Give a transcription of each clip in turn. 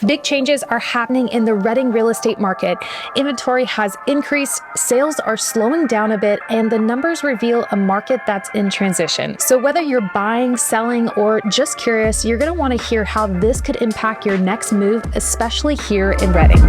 Big changes are happening in the Reading real estate market. Inventory has increased, sales are slowing down a bit, and the numbers reveal a market that's in transition. So whether you're buying, selling, or just curious, you're going to want to hear how this could impact your next move, especially here in Reading.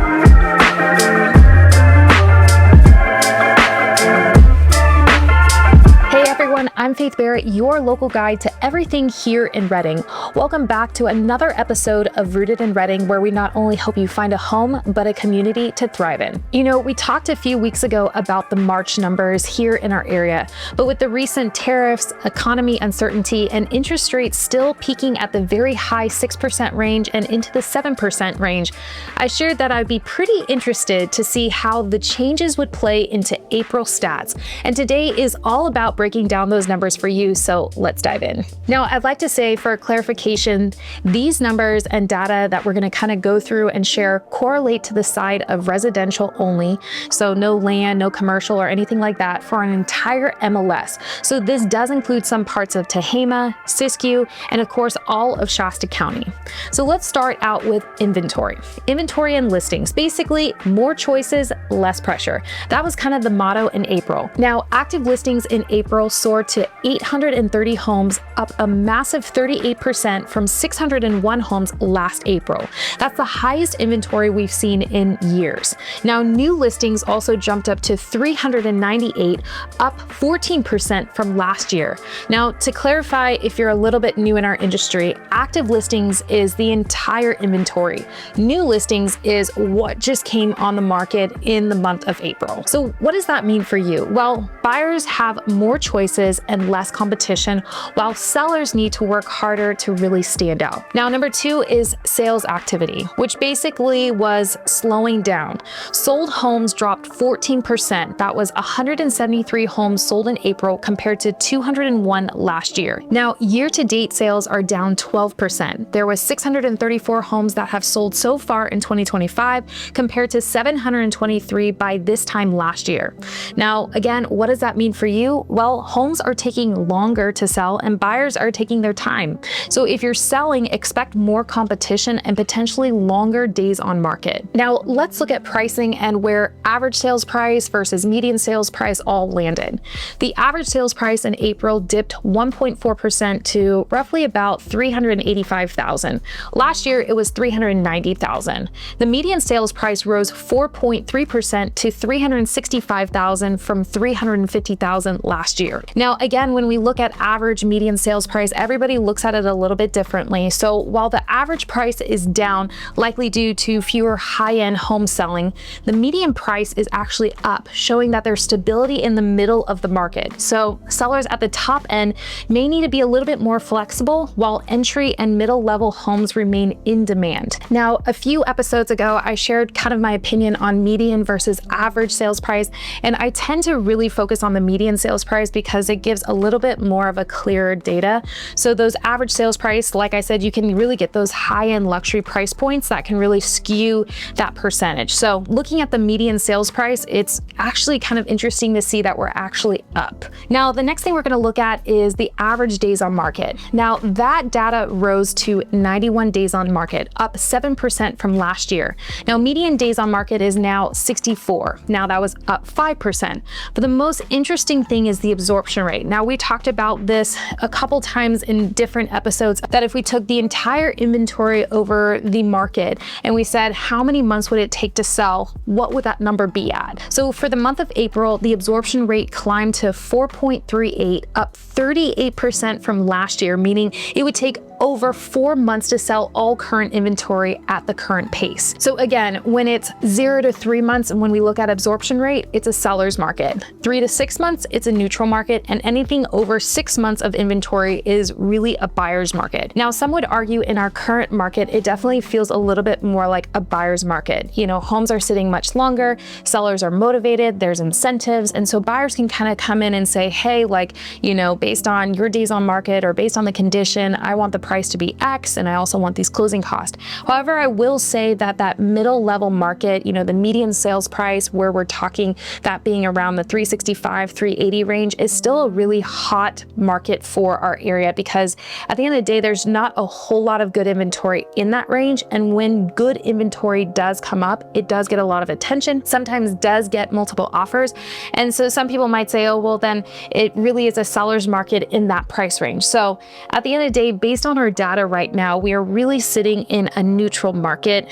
I'm Faith Barrett, your local guide to everything here in Reading. Welcome back to another episode of Rooted in Reading, where we not only help you find a home, but a community to thrive in. You know, we talked a few weeks ago about the March numbers here in our area, but with the recent tariffs, economy uncertainty, and interest rates still peaking at the very high 6% range and into the 7% range, I shared that I'd be pretty interested to see how the changes would play into April stats. And today is all about breaking down those numbers for you, so let's dive in. Now, I'd like to say for clarification, these numbers and data that we're going to kind of go through and share correlate to the side of residential only, so no land, no commercial or anything like that for an entire MLS. So this does include some parts of Tehama, Siskiyou, and of course all of Shasta County. So let's start out with inventory. Inventory and listings, basically more choices, less pressure. That was kind of the motto in April. Now, active listings in April soared to 830 homes, up a massive 38% from 601 homes last April. That's the highest inventory we've seen in years. Now, new listings also jumped up to 398, up 14% from last year. Now, to clarify, if you're a little bit new in our industry, active listings is the entire inventory. New listings is what just came on the market in the month of April. So what does that mean for you? Well, buyers have more choices and less competition, while sellers need to work harder to really stand out. Now, number two is sales activity, which basically was slowing down. Sold homes dropped 14%. That was 173 homes sold in April compared to 201 last year. Now, year-to-date sales are down 12%. There was 634 homes that have sold so far in 2025 compared to 723 by this time last year. Now, again, what does that mean for you? Well, homes are taking longer to sell and buyers are taking their time. So if you're selling, expect more competition and potentially longer days on market. Now, let's look at pricing and where average sales price versus median sales price all landed. The average sales price in April dipped 1.4% to roughly about $385,000. Last year, it was $390,000. The median sales price rose 4.3% to $365,000 from $350,000 last year. Now, again, when we look at average median sales price, everybody looks at it a little bit differently. So while the average price is down, likely due to fewer high-end home selling, the median price is actually up, showing that there's stability in the middle of the market. So sellers at the top end may need to be a little bit more flexible, while entry and middle level homes remain in demand. Now, a few episodes ago, I shared kind of my opinion on median versus average sales price, and I tend to really focus on the median sales price because it gives a little bit more of a clearer data. So those average sales price, like I said, you can really get those high-end luxury price points that can really skew that percentage. So looking at the median sales price, it's actually kind of interesting to see that we're actually up. Now, the next thing we're going to look at is the average days on market. Now, that data rose to 91 days on market, up 7% from last year. Now, median days on market is now 64. Now, that was up 5%. But the most interesting thing is the absorption rate. Now, we talked about this a couple times in different episodes, that if we took the entire inventory over the market and we said, how many months would it take to sell? What would that number be at? So for the month of April, the absorption rate climbed to 4.38, up 38% from last year, meaning it would take over 4 months to sell all current inventory at the current pace. So again, when it's 0 to 3 months, and when we look at absorption rate, it's a seller's market. 3 to 6 months, it's a neutral market, and anything over 6 months of inventory is really a buyer's market. Now, some would argue in our current market, it definitely feels a little bit more like a buyer's market. You know, homes are sitting much longer, sellers are motivated, there's incentives, and so buyers can kind of come in and say, hey, like, you know, based on your days on market or based on the condition, I want the price to be X, and I also want these closing costs. However, I will say that that middle level market, the median sales price, where we're talking that being around the 365, 380 range, is still a really hot market for our area, because at the end of the day, there's not a whole lot of good inventory in that range. And when good inventory does come up, it does get a lot of attention, sometimes does get multiple offers. And so some people might say, oh, well, then it really is a seller's market in that price range. So at the end of the day, based on our data right now, we are really sitting in a neutral market.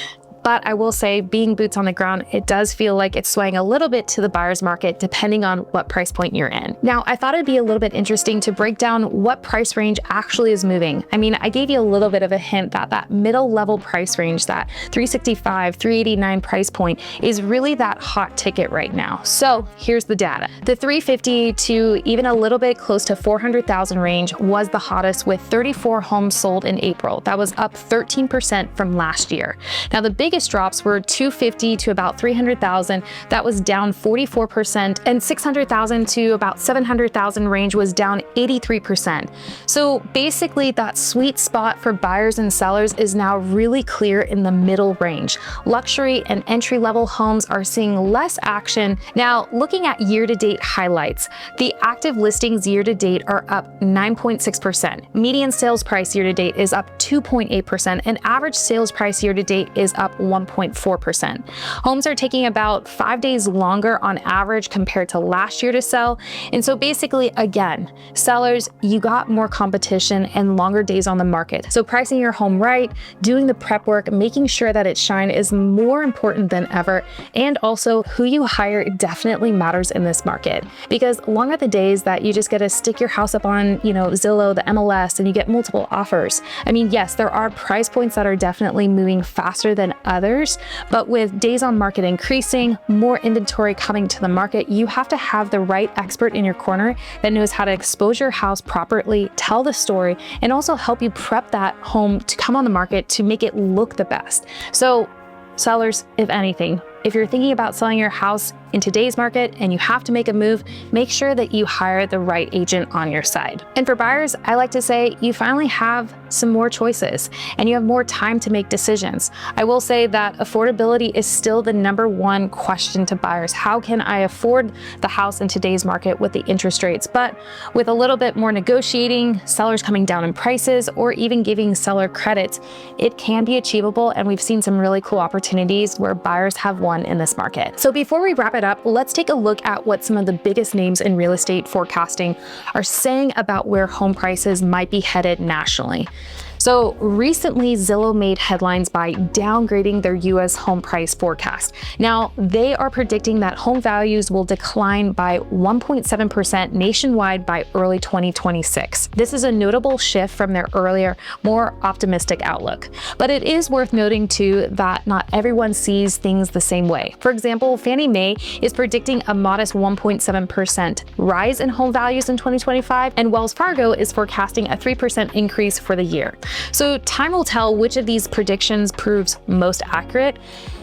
But I will say, being boots on the ground, it does feel like it's swaying a little bit to the buyer's market, depending on what price point you're in. Now, I thought it'd be a little bit interesting to break down what price range actually is moving. I mean, I gave you a little bit of a hint that that middle level price range, that 365, 389 price point, is really that hot ticket right now. So here's the data. The 350 to even a little bit close to 400,000 range was the hottest, with 34 homes sold in April. That was up 13% from last year. Now, the biggest drops were 250 to about 300,000. That was down 44%, and 600,000 to about 700,000 range was down 83%. So basically, that sweet spot for buyers and sellers is now really clear in the middle range. Luxury and entry-level homes are seeing less action. Now, looking at year-to-date highlights, the active listings year-to-date are up 9.6%. Median sales price year-to-date is up 2.8%, and average sales price year-to-date is up 1.4%. Homes are taking about 5 days longer on average compared to last year to sell. And so basically, again, sellers, you got more competition and longer days on the market. So pricing your home right, doing the prep work, making sure that it shine is more important than ever. And also, who you hire definitely matters in this market, because long are the days that you just get to stick your house up on, Zillow, the MLS, and you get multiple offers. I mean, yes, there are price points that are definitely moving faster than others, but with days on market increasing, more inventory coming to the market, you have to have the right expert in your corner that knows how to expose your house properly, tell the story, and also help you prep that home to come on the market to make it look the best. So sellers, if anything, if you're thinking about selling your house in today's market and you have to make a move, make sure that you hire the right agent on your side. And for buyers, I like to say you finally have some more choices and you have more time to make decisions. I will say that affordability is still the number one question to buyers. How can I afford the house in today's market with the interest rates? But with a little bit more negotiating, sellers coming down in prices, or even giving seller credits, it can be achievable. And we've seen some really cool opportunities where buyers have won in this market. So before we wrap it up, let's take a look at what some of the biggest names in real estate forecasting are saying about where home prices might be headed nationally. So recently, Zillow made headlines by downgrading their US home price forecast. Now, they are predicting that home values will decline by 1.7% nationwide by early 2026. This is a notable shift from their earlier, more optimistic outlook. But it is worth noting too that not everyone sees things the same way. For example, Fannie Mae is predicting a modest 1.7% rise in home values in 2025, and Wells Fargo is forecasting a 3% increase for the year. So time will tell which of these predictions proves most accurate.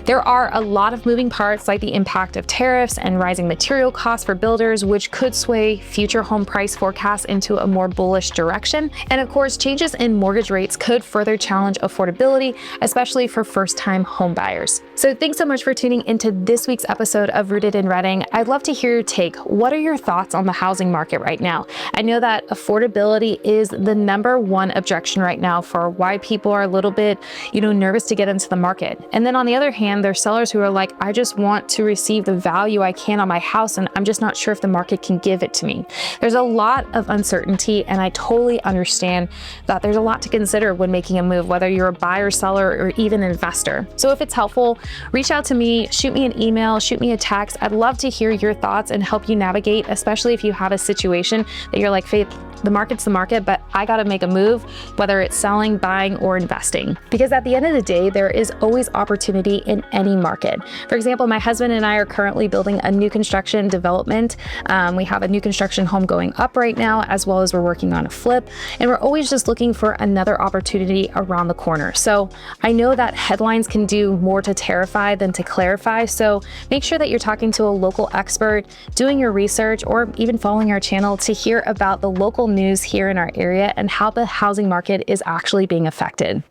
There are a lot of moving parts, like the impact of tariffs and rising material costs for builders, which could sway future home price forecasts into a more bullish direction. And of course, changes in mortgage rates could further challenge affordability, especially for first-time home buyers. So thanks so much for tuning into this week's episode of Rooted in Redding. I'd love to hear your take. What are your thoughts on the housing market right now? I know that affordability is the number one objection right now for why people are a little bit, nervous to get into the market. And then on the other hand, there's sellers who are like, I just want to receive the value I can on my house, and I'm just not sure if the market can give it to me. There's a lot of uncertainty, and I totally understand that there's a lot to consider when making a move, whether you're a buyer, seller, or even investor. So if it's helpful, reach out to me, shoot me an email, shoot me a text. I'd love to hear your thoughts and help you navigate, especially if you have a situation that you're like, Faith, the market's the market, but I got to make a move, whether it's selling, buying, or investing. Because at the end of the day, there is always opportunity in any market. For example, my husband and I are currently building a new construction development. We have a new construction home going up right now, as well as we're working on a flip, and we're always just looking for another opportunity around the corner. So I know that headlines can do more to terrify than to clarify. So make sure that you're talking to a local expert, doing your research, or even following our channel to hear about the local news here in our area and how the housing market is actually being affected.